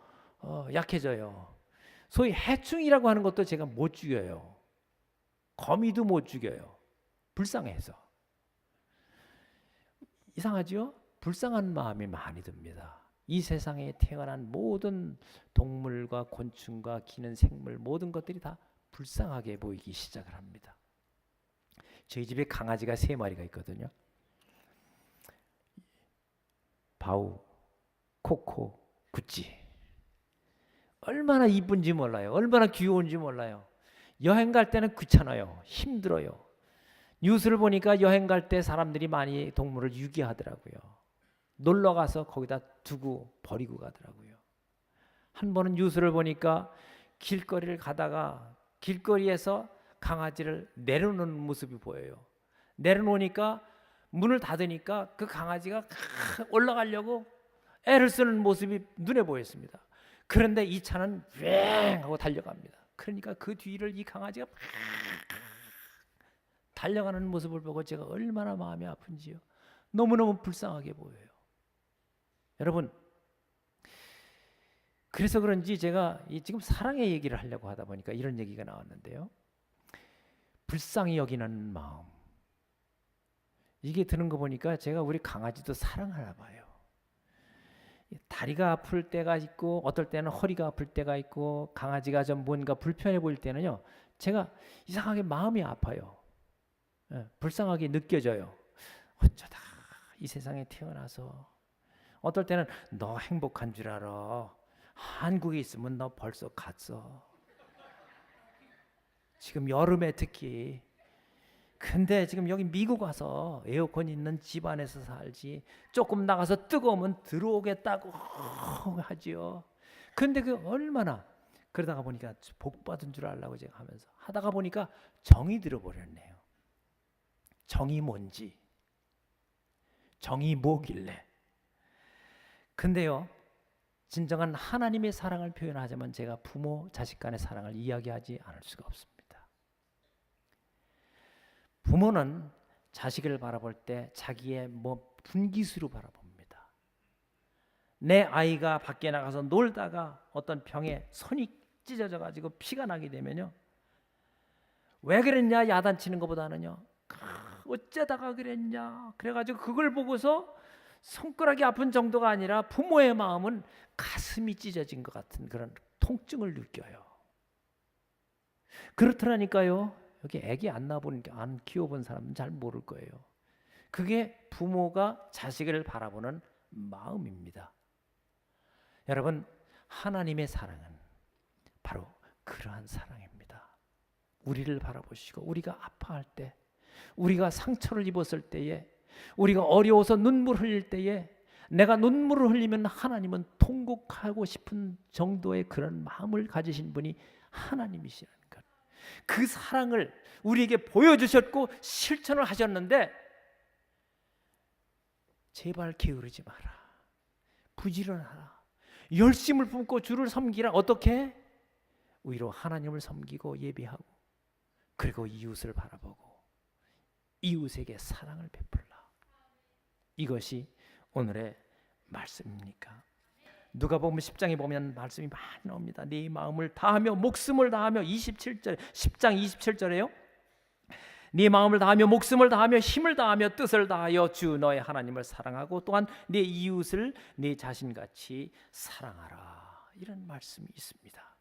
약해져요. 소위 해충이라고 하는 것도 제가 못 죽여요. 거미도 못 죽여요. 불쌍해서. 이상하죠? 불쌍한 마음이 많이 듭니다. 이 세상에 태어난 모든 동물과 곤충과 기는 생물, 모든 것들이 다 불쌍하게 보이기 시작을 합니다. 저희 집에 강아지가 3마리가 있거든요. 바우, 코코, 구찌. 얼마나 이쁜지 몰라요. 얼마나 귀여운지 몰라요. 여행 갈 때는 귀찮아요. 힘들어요. 뉴스를 보니까 여행 갈 때 사람들이 많이 동물을 유기하더라고요. 놀러 가서 거기다 두고 버리고 가더라고요. 한 번은 뉴스를 보니까 길거리를 가다가 길거리에서 강아지를 내려놓는 모습이 보여요. 내려놓으니까 문을 닫으니까 그 강아지가 올라가려고 애를 쓰는 모습이 눈에 보였습니다. 그런데 이 차는 왱 하고 달려갑니다. 그러니까 그 뒤를 이 강아지가 달려가는 모습을 보고 제가 얼마나 마음이 아픈지요. 너무너무 불쌍하게 보여요. 여러분, 그래서 그런지 제가 지금 사랑의 얘기를 하려고 하다 보니까 이런 얘기가 나왔는데요. 불쌍히 여기는 마음, 이게 드는 거 보니까 제가 우리 강아지도 사랑하나 봐요. 다리가 아플 때가 있고 어떨 때는 허리가 아플 때가 있고 강아지가 좀 뭔가 불편해 보일 때는요, 제가 이상하게 마음이 아파요. 불쌍하게 느껴져요. 어쩌다 이 세상에 태어나서. 어떨 때는 너 행복한 줄 알아. 한국에 있으면 너 벌써 갔어. 지금 여름에 특히. 근데 지금 여기 미국 와서 에어컨 있는 집 안에서 살지. 조금 나가서 뜨거우면 들어오겠다고 하지요. 근데 그 얼마나, 그러다가 보니까 복 받은 줄 알라고 제가 하면서 하다가 보니까 정이 들어버렸네요. 정이 뭔지, 정이 뭐길래. 근데요, 진정한 하나님의 사랑을 표현하자면 제가 부모 자식 간의 사랑을 이야기하지 않을 수가 없습니다. 부모는 자식을 바라볼 때 자기의 분기수로 바라봅니다. 내 아이가 밖에 나가서 놀다가 어떤 병에 손이 찢어져 가지고 피가 나게 되면요, 왜 그랬냐 야단치는 것보다는요, 어쩌다가 그랬냐, 그래가지고 그걸 보고서 손가락이 아픈 정도가 아니라 부모의 마음은 가슴이 찢어진 것 같은 그런 통증을 느껴요. 그렇더라니까요. 여기 애기 안 키워본 사람은 잘 모를 거예요. 그게 부모가 자식을 바라보는 마음입니다. 여러분, 하나님의 사랑은 바로 그러한 사랑입니다. 우리를 바라보시고 우리가 아파할 때, 우리가 상처를 입었을 때에, 우리가 어려워서 눈물 흘릴 때에 내가 눈물을 흘리면 하나님은 통곡하고 싶은 정도의 그런 마음을 가지신 분이 하나님이시라는 것. 그 사랑을 우리에게 보여주셨고 실천을 하셨는데, 제발 게으르지 마라. 부지런하라. 열심을 품고 주를 섬기라. 어떻게? 위로 하나님을 섬기고 예배하고, 그리고 이웃을 바라보고 이웃에게 사랑을 베풀라. 이것이 오늘의 말씀입니까? 누가복음 10장에 보면 말씀이 많이 나옵니다. 네 마음을 다하며 목숨을 다하며 27절 10장 27절에요. 네 마음을 다하며 목숨을 다하며 힘을 다하며 뜻을 다하여 주 너의 하나님을 사랑하고 또한 네 이웃을 네 자신같이 사랑하라. 이런 말씀이 있습니다.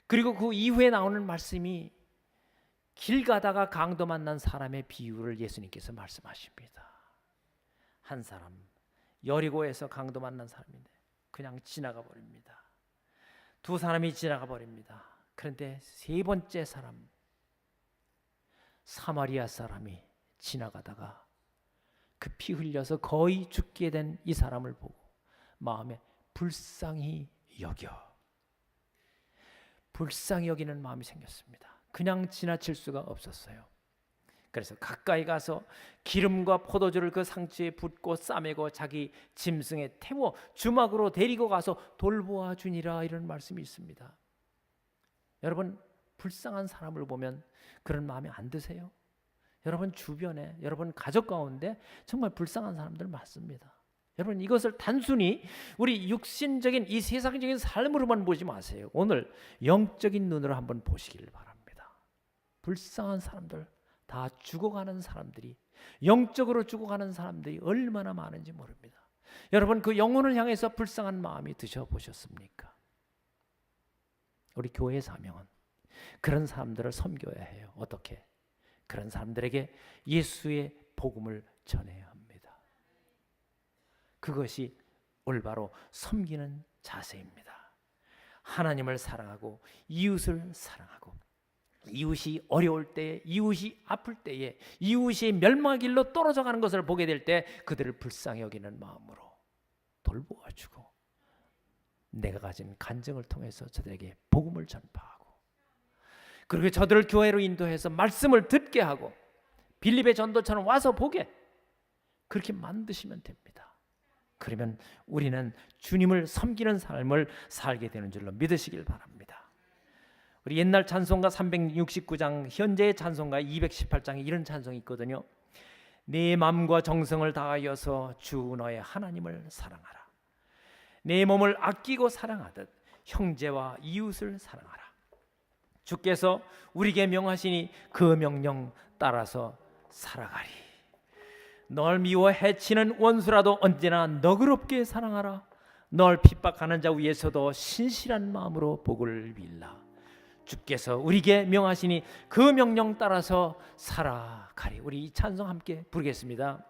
그리고 그 이후에 나오는 말씀이 길 가다가 강도 만난 사람의 비유를 예수님께서 말씀하십니다. 한 사람 여리고에서 강도 만난 사람인데 그냥 지나가 버립니다. 두 사람이 지나가 버립니다. 그런데 세 번째 사람, 사마리아 사람이 지나가다가 그 피 흘려서 거의 죽게 된 이 사람을 보고 마음에 불쌍히 여기는 마음이 생겼습니다. 그냥 지나칠 수가 없었어요. 그래서 가까이 가서 기름과 포도주를 그 상처에 붓고 싸매고 자기 짐승에 태워 주막으로 데리고 가서 돌보아 주니라. 이런 말씀이 있습니다. 여러분, 불쌍한 사람을 보면 그런 마음이 안 드세요? 여러분 주변에, 여러분 가족 가운데 정말 불쌍한 사람들 많습니다. 여러분, 이것을 단순히 우리 육신적인 이 세상적인 삶으로만 보지 마세요. 오늘 영적인 눈으로 한번 보시길 바랍니다. 불쌍한 사람들, 다 죽어가는 사람들이, 영적으로 죽어가는 사람들이 얼마나 많은지 모릅니다. 여러분, 그 영혼을 향해서 불쌍한 마음이 드셔보셨습니까? 우리 교회의 사명은 그런 사람들을 섬겨야 해요. 어떻게? 그런 사람들에게 예수의 복음을 전해야 합니다. 그것이 올바로 섬기는 자세입니다. 하나님을 사랑하고 이웃을 사랑하고, 이웃이 어려울 때에, 이웃이 아플 때에, 이웃이 멸망의 길로 떨어져 가는 것을 보게 될 때 그들을 불쌍히 여기는 마음으로 돌보아주고, 내가 가진 간증을 통해서 저들에게 복음을 전파하고, 그리고 저들을 교회로 인도해서 말씀을 듣게 하고, 빌립의 전도처럼 와서 보게, 그렇게 만드시면 됩니다. 그러면 우리는 주님을 섬기는 삶을 살게 되는 줄로 믿으시길 바랍니다. 우리 옛날 찬송가 369장, 현재의 찬송가 218장에 이런 찬송이 있거든요. 내 마음과 정성을 다하여서 주 너의 하나님을 사랑하라. 내 몸을 아끼고 사랑하듯 형제와 이웃을 사랑하라. 주께서 우리에게 명하시니 그 명령 따라서 살아가리. 널 미워 해치는 원수라도 언제나 너그럽게 사랑하라. 널 핍박하는 자 위에서도 신실한 마음으로 복을 빌라. 주께서 우리에게 명하시니 그 명령 따라서 살아가리. 우리 이 찬송 함께 부르겠습니다.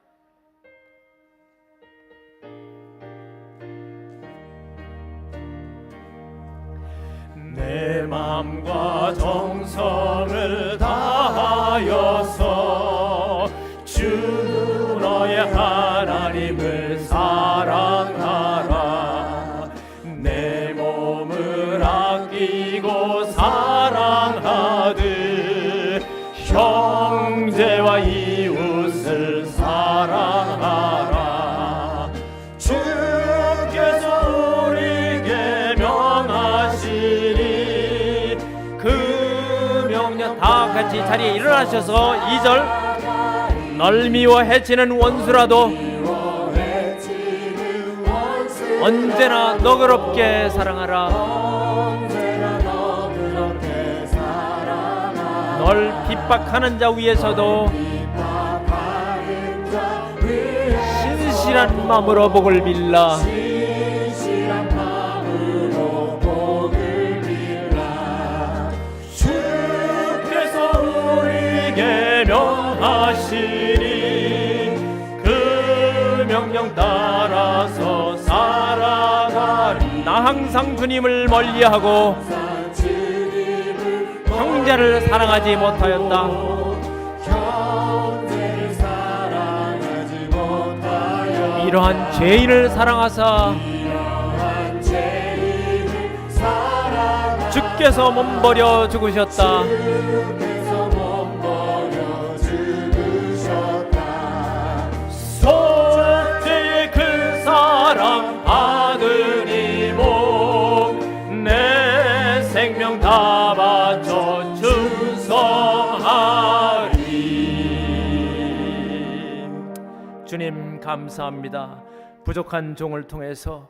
내 마음과 정성을 다하여서 주 너의 하나님을 사랑하라. 내 몸을 아끼고 사랑하듯 형제와 이웃을 사랑하라. 주께서 우리에게 명하시니 그 명령, 다 같이 자리에 일어나셔서 2절, 널 미워 해치는 원수라도 언제나 너그럽게 사랑하라. 널 핍박하는 자 위에서도 신실한 마음으로 복을 빌라. 주께서 우리에게 명하시니 그 명령 따라서 살아가리. 나 항상 주님을 멀리하고 형제를 사랑하지 못하였다. 이러한 죄인을 사랑하사 주께서 몸버려 죽으셨다. 속죄의 그 사랑 받으 주님 감사합니다. 부족한 종을 통해서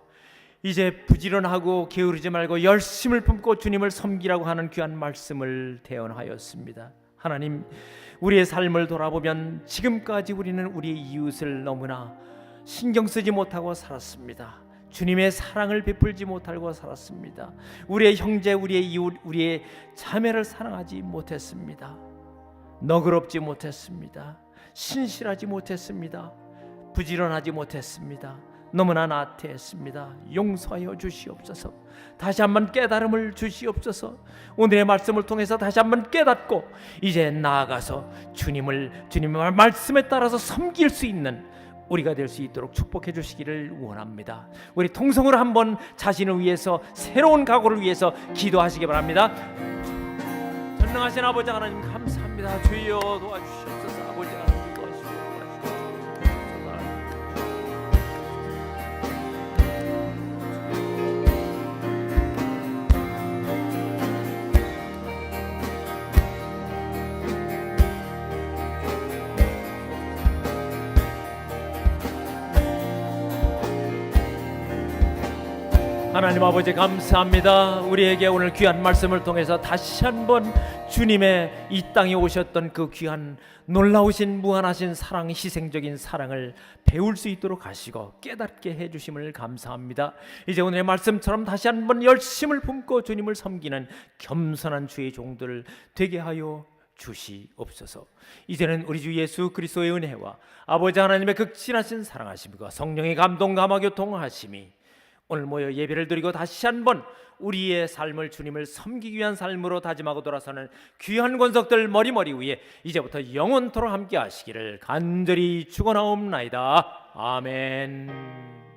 이제 부지런하고 게으르지 말고 열심을 품고 주님을 섬기라고 하는 귀한 말씀을 대언하였습니다. 하나님, 우리의 삶을 돌아보면 지금까지 우리는 우리의 이웃을 너무나 신경 쓰지 못하고 살았습니다. 주님의 사랑을 베풀지 못하고 살았습니다. 우리의 형제, 우리의 이웃, 우리의 자매를 사랑하지 못했습니다. 너그럽지 못했습니다. 신실하지 못했습니다. 부지런하지 못했습니다. 너무나 나태했습니다. 용서하여 주시옵소서. 다시 한번 깨달음을 주시옵소서. 오늘의 말씀을 통해서 다시 한번 깨닫고 이제 나아가서 주님의 말씀에 따라서 섬길 수 있는 우리가 될 수 있도록 축복해 주시기를 원합니다. 우리 통성으로 한번 자신을 위해서 새로운 각오를 위해서 기도하시기 바랍니다. 전능하신 아버지 하나님 감사합니다. 주여 도와주시옵소서. 아버지 하나님 도와주시옵소서. 하나님 아버지 감사합니다. 우리에게 오늘 귀한 말씀을 통해서 다시 한번 주님의 이 땅에 오셨던 그 귀한 놀라우신 무한하신 사랑, 희생적인 사랑을 배울 수 있도록 하시고 깨닫게 해주심을 감사합니다. 이제 오늘의 말씀처럼 다시 한번 열심을 품고 주님을 섬기는 겸손한 주의 종들 되게 하여 주시옵소서. 이제는 우리 주 예수 그리스도의 은혜와 아버지 하나님의 극진하신 사랑하심과 성령의 감동 감화 교통하심이 오늘 모여 예배를 드리고 다시 한번 우리의 삶을 주님을 섬기기 위한 삶으로 다짐하고 돌아서는 귀한 권속들 머리머리 위에 이제부터 영원토록 함께 하시기를 간절히 축원하옵나이다. 아멘.